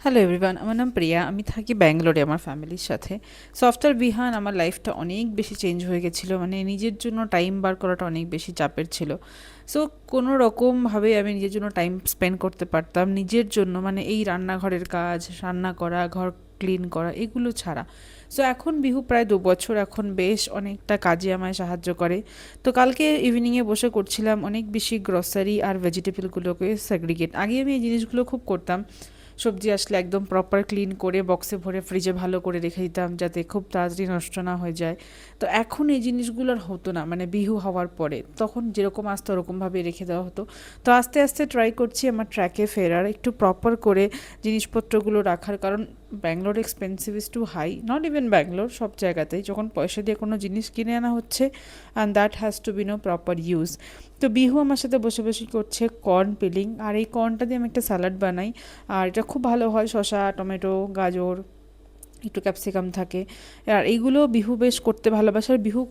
Hello everyone, আমার নাম প্রিয়া। আমি থাকি ব্যাঙ্গালোরে আমার ফ্যামিলির সাথে। সো আফটার বিহান আমার লাইফটা অনেক বেশি চেঞ্জ হয়ে গেছিলো, মানে নিজের জন্য টাইম বার করাটা অনেক বেশি চাপের ছিল। সো কোনো রকমভাবে আমি নিজের জন্য টাইম স্পেন্ড করতে পারতাম নিজের জন্য, মানে এই রান্নাঘরের কাজ, রান্না করা, ঘর ক্লিন করা, এগুলো ছাড়া। সো এখন বিহু প্রায় 2 বছর, এখন বেশ অনেকটা কাজে আমায় সাহায্য করে। তো কালকে ইভিনিংয়ে বসে করছিলাম অনেক বেশি গ্রসারি আর ভেজিটেবলগুলোকে সেগ্রিগেট। আগে আমি এই জিনিসগুলো খুব করতাম, সবজি আসলে একদম প্রপার ক্লিন করে বক্সে ভরে ফ্রিজে ভালো করে রেখে দিতাম যাতে খুব তাড়াতাড়ি নষ্ট না হয়ে যায়। তো এখন এই জিনিসগুলো আর হতো না, মানে বিহু হওয়ার পরে তখন যেরকম আসতো ওরকমভাবে রেখে দেওয়া হতো। তো আস্তে আস্তে ট্রাই করছি আমার ট্র্যাকে ফেরার, একটু প্রপার করে জিনিসপত্রগুলো রাখার, কারণ Bangalore expensive is too high, not even Bangalore, সব জায়গাতেই যখন পয়সা দিয়ে কোনো জিনিস কিনে আনা হচ্ছে and that has to be no proper use. তো বিহু আমার সাথে বসে বসে করছে কর্ন পিলিং, আর এই কর্নটা দিয়ে আমি একটা স্যালাড বানাই, আর এটা খুব ভালো হয়, শসা, টমেটো, গাজর, একটু ক্যাপসিকাম থাকে। আর এইগুলো বিহু বেশ করতে ভালোবাসে, আর বিহু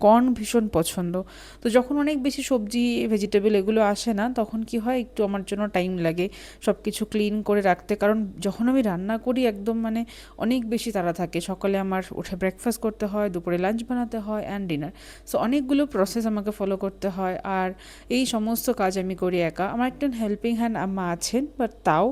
কর্ন ভীষণ পছন্দ। তো যখন অনেক বেশি সবজি ভেজিটেবল এগুলো আসে না, তখন কি হয়, একটু আমার জন্য টাইম লাগে সব কিছু ক্লিন করে রাখতে, কারণ যখন আমি রান্না করি একদম মানে অনেক বেশি তাড়া থাকে। সকালে আমার উঠে ব্রেকফাস্ট করতে হয়, দুপুরে লাঞ্চ বানাতে হয় অ্যান্ড ডিনার। সো অনেকগুলো প্রসেস আমাকে ফলো করতে হয়, আর এই সমস্ত কাজ আমি করি একা। আমার একটা হেল্পিং হ্যান্ড আম্মা আছেন, বাট তাও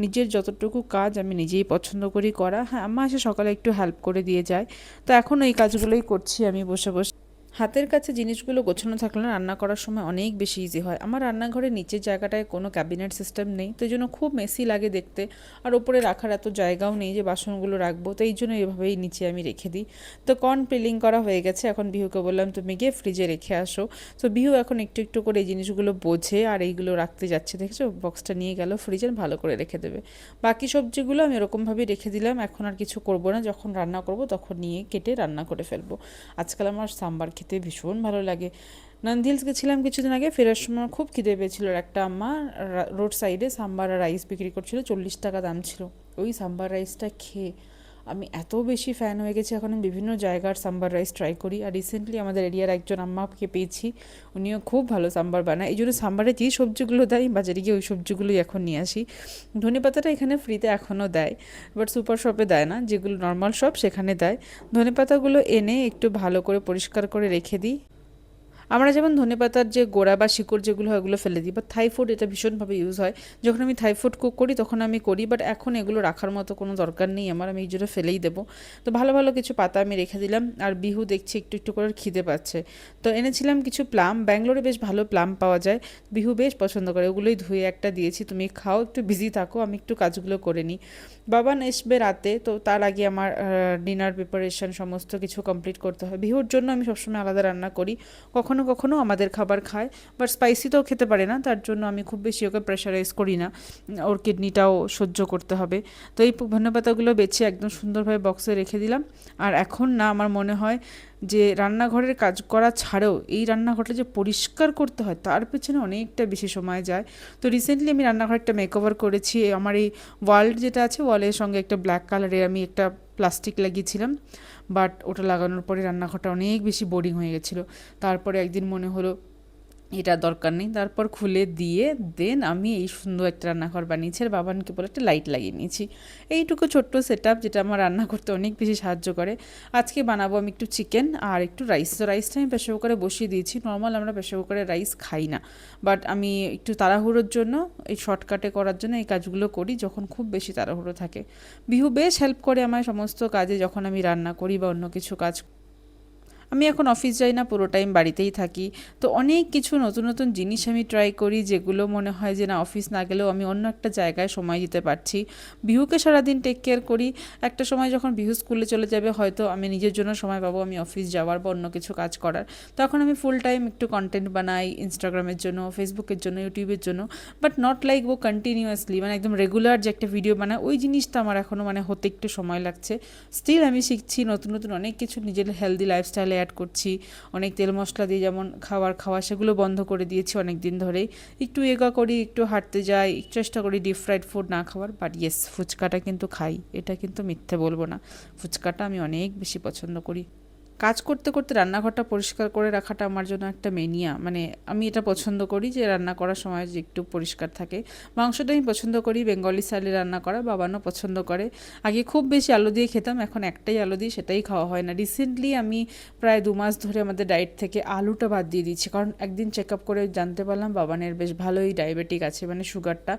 নিজের যতটুকু কাজ আমি নিজেই পছন্দ করি করা। হ্যাঁ, আম্মা এসে সকালে একটু হেল্প করে দিয়ে যায়। তো এখন এই কাজগুলোই করছি আমি বসে বসে। হাতের কাছে জিনিসগুলো গোছানো থাকলে না রান্না করার সময় অনেক বেশি ইজি হয়। আমার রান্নাঘরের নিচের জায়গাটায় কোনো ক্যাবিনেট সিস্টেম নেই, তো এই জন্য খুব মেসি লাগে দেখতে। আর ওপরে রাখার এত জায়গাও নেই যে বাসনগুলো রাখবো, তো এই জন্য এভাবেই নিচে আমি রেখে দিই। তো কর্ন পিলিং করা হয়ে গেছে, এখন বিহুকে বললাম তুমি গিয়ে ফ্রিজে রেখে আসো। তো বিহু এখন একটু একটু করে এই জিনিসগুলো বোঝে আর এইগুলো রাখতে যাচ্ছে, দেখেছো, বক্সটা নিয়ে গেল ফ্রিজে, ভালো করে রেখে দেবে। বাকি সবজিগুলো আমি এরকমভাবেই রেখে দিলাম, এখন আর কিছু করবো না, যখন রান্না করব তখন নিয়ে কেটে রান্না করে ফেলবো। আজকাল আমার সাম্বার খেতে ভীষণ ভালো লাগে। নন্দিলস গেছিলাম কিছুদিন আগে, ফেরার সময় খুব খিদে পেয়েছিল, আর একটা আম্মা রোড সাইডে সাম্বার আর রাইস বিক্রি করছিল, 40 টাকা দাম ছিল। ওই সাম্বার রাইসটা খেয়ে আমি এত বেশি ফ্যান হয়ে গেছি, এখন আমি বিভিন্ন জায়গার সাম্বার রাইস ট্রাই করি। আর রিসেন্টলি আমাদের এরিয়ার একজন আম্মাকে পেয়েছি, উনিও খুব ভালো সাম্বার বানায়। এই জন্য সাম্বারে যে সবজিগুলো দেয় বাজারে গিয়ে ওই সবজিগুলোই এখন নিয়ে আসি। ধনে পাতাটা এখানে ফ্রিতে এখনও দেয়, বাট সুপার শপে দেয় না, যেগুলো নর্মাল শপ সেখানে দেয়। ধনে পাতাগুলো এনে একটু ভালো করে পরিষ্কার করে রেখে দিই। আমরা যেমন ধনেপাতার যে গোড়া বা শিকড় যেগুলো হয় ওগুলো ফেলে দিই, বা থাই ফুড এটা ভীষণভাবে ইউজ হয়। যখন আমি থাই ফুড কুক করি তখন আমি করি, বাট এখন এগুলো রাখার মতো কোনো দরকার নেই আমার, আমি এই জন্য ফেলেই দেবো। তো ভালো ভালো কিছু পাতা আমি রেখে দিলাম। আর বিহু দেখছি একটু একটু করে খিদে পাচ্ছে, তো এনেছিলাম কিছু প্লাম, ব্যাঙ্গালোরে বেশ ভালো প্লাম পাওয়া যায়, বিহু বেশ পছন্দ করে, ওগুলোই ধুয়ে একটা দিয়েছি, তুমি খাও, একটু বিজি থাকো, আমি একটু কাজগুলো করে নিই। বাবান আসবে রাতে, তো তার আগে আমার ডিনার প্রিপারেশন সমস্ত কিছু কমপ্লিট করতে হয়। বিহুর জন্য আমি সবসময় আলাদা রান্না করি, কখনো কখনো আমাদের খাবার খায়, বাট স্পাইসি তো খেতে পারে না, তার জন্য আমি খুব বেশি ওকে প্রেশারাইজ করি না, ওর কিডনিটাও সহ্য করতে হবে। তো এই ধনেপাতাগুলো বেছে একদম সুন্দরভাবে বক্সে রেখে দিলাম। আর এখন না আমার মনে হয় যে রান্নাঘরের কাজ করা ছাড়াও এই রান্নাঘরটা যে পরিষ্কার করতে হয় তার পেছনে অনেকটা বেশি সময় যায়। তো রিসেন্টলি আমি রান্নাঘরে একটা মেকওভার করেছি, আমার এই ওয়াল যেটা আছে ওয়ালের সঙ্গে একটা ব্ল্যাক কালারের আমি একটা প্লাস্টিক লাগিয়েছিলাম, বাট ওটা লাগানোর পরে রান্নাঘরটা অনেক বেশি বোরিং হয়ে গেছিলো। তারপরে একদিন মনে হলো এটা দরকার নেই, তারপর খুলে দিয়ে দেন আমি এই সুন্দর একটা রান্নাঘর বানিয়েছি, আর বাবানকে বলে একটা লাইট লাগিয়ে নিয়েছি। এইটুকু ছোট্ট সেট আপ যেটা আমার রান্না করতে অনেক বেশি সাহায্য করে। আজকে বানাবো আমি একটু চিকেন আর একটু রাইস। তো রাইসটা আমি প্রেসার কুকারে বসিয়ে দিয়েছি, নর্মাল আমরা প্রেসার কুকারে রাইস খাই না, বাট আমি একটু তাড়াহুড়োর জন্য, এই শর্টকাটে করার জন্য এই কাজগুলো করি যখন খুব বেশি তাড়াহুড়ো থাকে। বিহু বেশ হেল্প করে আমায় সমস্ত কাজে, যখন আমি রান্না করি বা অন্য কিছু কাজ। আমি এখন অফিস যাই না, পুরো টাইম বাড়িতেই থাকি। তো অনেক কিছু নতুন নতুন জিনিস আমি ট্রাই করি, যেগুলো মনে হয় যে না অফিস না গেলেও আমি অন্য একটা জায়গায় সময় দিতে পারছি। বিহুকে সারাদিন টেক কেয়ার করি, একটা সময় যখন বিহু স্কুলে চলে যাবে হয়তো আমি নিজের জন্য সময় পাবো, আমি অফিস যাওয়ার বা অন্য কিছু কাজ করার, তখন আমি ফুল টাইম একটু কন্টেন্ট বানাই ইনস্টাগ্রামের জন্য, ফেসবুকের জন্য, ইউটিউবের জন্য, বাট নট লাইক ও কন্টিনিউয়াসলি, মানে একদম রেগুলার যে একটা ভিডিও বানায় ওই জিনিসটা আমার এখনও মানে হতে একটু সময় লাগছে। স্টিল আমি শিখছি নতুন নতুন অনেক কিছু, নিজের হেলদি লাইফস্টাইলে অ্যাড করছি। অনেক তেল মশলা দিয়ে যেমন খাওয়া সেগুলো বন্ধ করে দিয়েছি অনেক দিন ধরেই। একটু যোগা করি, একটু হাঁটতে যাই, চেষ্টা করি ডিপ ফ্রাইড ফুড না খাওয়ার, বাট ইয়েস ফুচকাটা কিন্তু খাই, এটা কিন্তু মিথ্যে বলবো না, ফুচকাটা আমি অনেক বেশি পছন্দ করি। কাজ করতে করতে রান্নাঘরটা পরিষ্কার করে রাখাটা আমার জন্য একটা মেনিয়া, মানে আমি এটা পছন্দ করি যে রান্না করার সময় যে একটু পরিষ্কার থাকে। মাংসটা আমি পছন্দ করি বেঙ্গলি স্টাইলে রান্না করা, বাবানও পছন্দ করে। আগে খুব বেশি আলু দিয়ে খেতাম, এখন একটাই আলু দিই, সেটাই খাওয়া হয় না। রিসেন্টলি আমি প্রায় 2 মাস ধরে আমাদের ডায়েট থেকে আলুটা বাদ দিয়ে দিচ্ছি, কারণ একদিন চেক আপ করে জানতে পারলাম বাবানের বেশ ভালোই ডায়াবেটিক আছে, মানে সুগারটা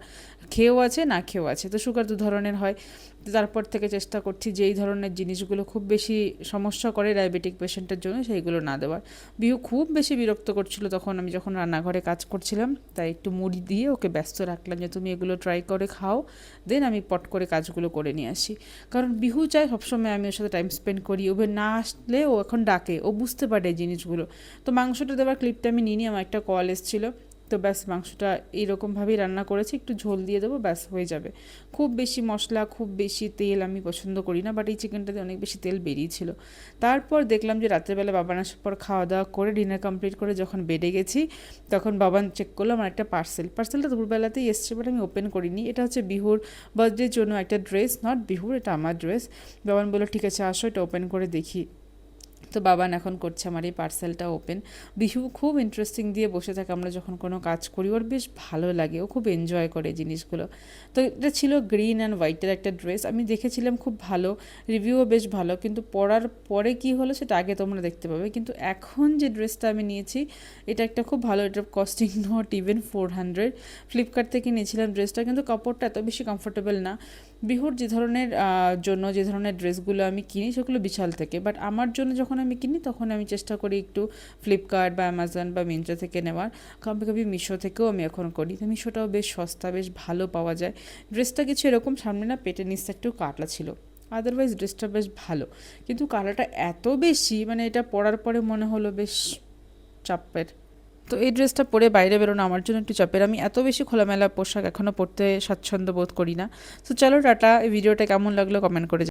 খেয়েও আছে না খেয়েও আছে, তো সুগার 2 ধরনের হয়। তো তারপর থেকে চেষ্টা করছি যে এই ধরনের জিনিসগুলো খুব বেশি সমস্যা করে ডায়াবেটিক পেশেন্টের জন্য সেইগুলো না দেওয়ার। বিহু খুব বেশি বিরক্ত করছিল তখন আমি যখন রান্নাঘরে কাজ করছিলাম, তাই একটু মুড়ি দিয়ে ওকে ব্যস্ত রাখলাম যে তুমি এগুলো ট্রাই করে খাও, দেন আমি পট করে কাজগুলো করে নিয়ে আসি। কারণ বিহু চাই সবসময় আমি ওর সাথে টাইম স্পেন্ড করি, ওবে না আসলে ও এখন ডাকে, ও বুঝতে পারে এই জিনিসগুলো। তো মাংসটা দেওয়ার ক্লিপটা আমি নিয়ে নিই, আমার একটা কল এসেছিলো। তো ব্যাস মাংসটা এইরকমভাবেই রান্না করেছি, একটু ঝোল দিয়ে দেবো, ব্যাস হয়ে যাবে। খুব বেশি মশলা, খুব বেশি তেল আমি পছন্দ করি না, বাট এই চিকেনটাতে অনেক বেশি তেল বেরিয়েছিল। তারপর দেখলাম যে রাত্রেবেলা বাবান আসার পর খাওয়া দাওয়া করে ডিনার কমপ্লিট করে যখন বেডে গেছি, তখন বাবান চেক করলো আমার একটা পার্সেলটা দুপুরবেলাতেই এসছে, বাট আমি ওপেন করিনি। এটা হচ্ছে বিহুর বার্থডের জন্য একটা ড্রেস, নট বিহুর, এটা আমার ড্রেস। বাবান বললো ঠিক আছে আসো এটা ওপেন করে দেখি। তো বাবান এখন করছে আমার এই পার্সেলটা ওপেন। বিহু খুব ইন্টারেস্টিং দিয়ে বসে থাকে আমরা যখন কোনো কাজ করি, ওর বেশ ভালো লাগে, ও খুব এনজয় করে জিনিসগুলো। তো এটা ছিল গ্রিন অ্যান্ড হোয়াইটের একটা ড্রেস, আমি দেখেছিলাম খুব ভালো, রিভিউও বেশ ভালো, কিন্তু পরার পরে কি হলো সেটা আগে তোমরা দেখতে পাবে। কিন্তু এখন যে ড্রেসটা আমি নিয়েছি এটা একটা খুব ভালো, এটার কস্টিং নট ইভেন 400। ফ্লিপকার্ট থেকে নিয়েছিলাম ড্রেসটা, কিন্তু কাপড়টা এত বেশি কমফোর্টেবল না। বিহুর যে ধরনের জন্য যে ধরনের ড্রেসগুলো আমি কিনি সেগুলো বিশাল থেকে, বাট আমার জন্য যখন আমি কিনি তখন আমি চেষ্টা করি একটু ফ্লিপকার্ট বা অ্যামাজন বা মিন্ত্রা থেকে নেওয়ার। কবে কবে মিশো থেকেও আমি এখন করি, তো মিশোটাও বেশ সস্তা, বেশ ভালো পাওয়া যায়। ড্রেসটা কিছু এরকম সামনে না পেটের নিচটা একটু কাটলা ছিল, আদারওয়াইজ ড্রেসটা বেশ ভালো। কিন্তু কালারটা এত বেশি, মানে এটা পরার পরে মনে হলো বেশ চাপের। তো এই ড্রেসটা পরে বাইরে বেরোনো আমার জন্য একটু চাপের, আমি এত বেশি খোলামেলা পোশাক এখনও পরতে স্বাচ্ছন্দ্য বোধ করি না। তো চলো টাটা, এই ভিডিওটা কেমন লাগলো কমেন্ট করে